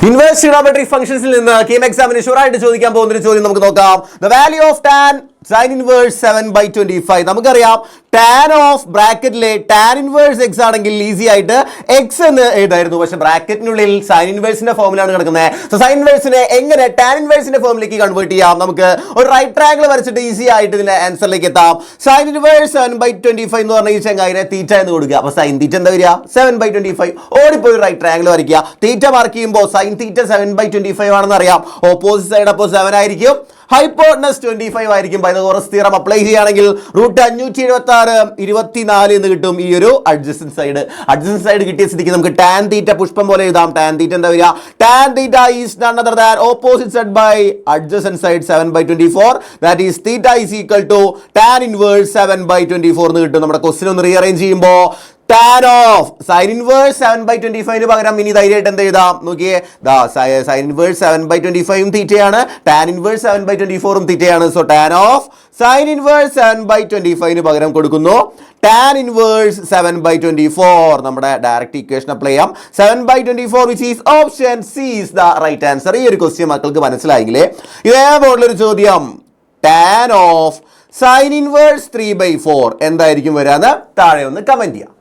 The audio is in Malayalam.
ഇൻവേഴ്സ് ട്രിഗണോമെട്രിക് ഫംഗ്ഷൻസിൽ നിന്ന് കീം എക്സാമിന് ഷുവറായിട്ട് ചോദിക്കാൻ പോകുന്ന ഒരു ചോദ്യം നമുക്ക് നോക്കാം. The value of tan sin inverse 7/25. നമുക്കറിയാം ടാൻ ഓഫ് ബ്രാക്കറ്റിലെ ടാൻ ഇൻവേഴ്സ് എക്സ് ആണെങ്കിൽ ഈസി ആയിട്ട് എക്സ് എന്ന് എഴുതായിരുന്നു. പക്ഷെ ബ്രാക്കറ്റിനുള്ളിൽ സൈൻ ഇൻവേഴ്സിന്റെ ഫോമിലാണ് കിടക്കുന്നത്. സോ സൈൻ ഇൻവേഴ്സിനെ എങ്ങനെ ടാൻ ഇൻവേഴ്സിന്റെ ഫോമിലേക്ക് കൺവേർട്ട് ചെയ്യാം? നമുക്ക് ഒരു റൈറ്റ് ട്രയാങ്കിൾ വരച്ചിട്ട് ഈസി ആയിട്ട് ഇതിന്റെ ആൻസറിലേക്ക് എത്താം. സൈൻ ഇൻവേഴ്സ് 7/25 എന്ന് പറഞ്ഞ ഈ ചങ്ങായിനെ തീറ്റ എന്ന് കൊടുക്കുക. അപ്പൊ സൈൻ തീറ്റ എന്താ വരിക? 7/25. ഓടിപ്പോയി റൈറ്റ് ട്രയാങ്കിൾ വരയ്ക്കുക. തീറ്റ മാർക്ക് ചെയ്യുമ്പോൾ സൈൻ തീറ്റ 7/25 ആണെന്ന് അറിയാം. ഓപ്പോസിറ്റ് സൈഡ് അപ്പോൾ 7 ആയിരിക്കും. ഹൈപ്പോട്ടനസ് 25 ആയിരിക്കും. പൈതഗോറസ് തിയറം അപ്ലൈ ചെയ്യുകയാണെങ്കിൽ √576 എന്ന് കിട്ടും. ഈ ഒരു അഡ്ജസന്റ് സൈഡ് കിട്ടിയ സ്ഥിതിക്ക് നമുക്ക് ടാൻ തീറ്റ പുഷ്പം പോലെ എഴുതാം. ടാൻ തീറ്റ എന്താ വരിക? Tan theta is none other than opposite side by adjacent side 7/24. That is theta is equal to tan inverse 7/24 എന്ന് കിട്ടും. നമ്മുടെ ക്വസ്റ്റ്യൻ ഒന്ന് റീഅറേഞ്ച് ചെയ്യുമ്പോൾ ടാൻ ഓഫ് സൈൻ ഇൻവേഴ്സ് 7/25 പകരം ഇനി ധൈര്യമായിട്ട് എന്ത് എഴുതാം നോക്കിയേ. സൈൻ ഇൻവേഴ്സ് 7/25 തീറ്റയാണ്, ടാൻ ഇൻവേഴ്സ് 7/24 തീറ്റയാണ്. So tan of sine inverse 7/25 പകരം കൊടുക്കുന്നു ടാൻ ഇൻവേഴ്സ് 7/24. നമ്മുടെ ഡയറക്റ്റ് ഇക്വേഷൻ അപ്ലൈ ചെയ്യാം. 7/24 which is option C is the right answer. ഈ ഒരു ക്വസ്റ്റ്യൻ മക്കൾക്ക് മനസ്സിലായെങ്കിലേ ഇതേപോലുള്ളൊരു ചോദ്യം ടാൻ ഓഫ് സൈൻ ഇൻവേഴ്സ് 3/4 എന്തായിരിക്കും വരാന്ന് താഴെ ഒന്ന് കമന്റ് ചെയ്യാം.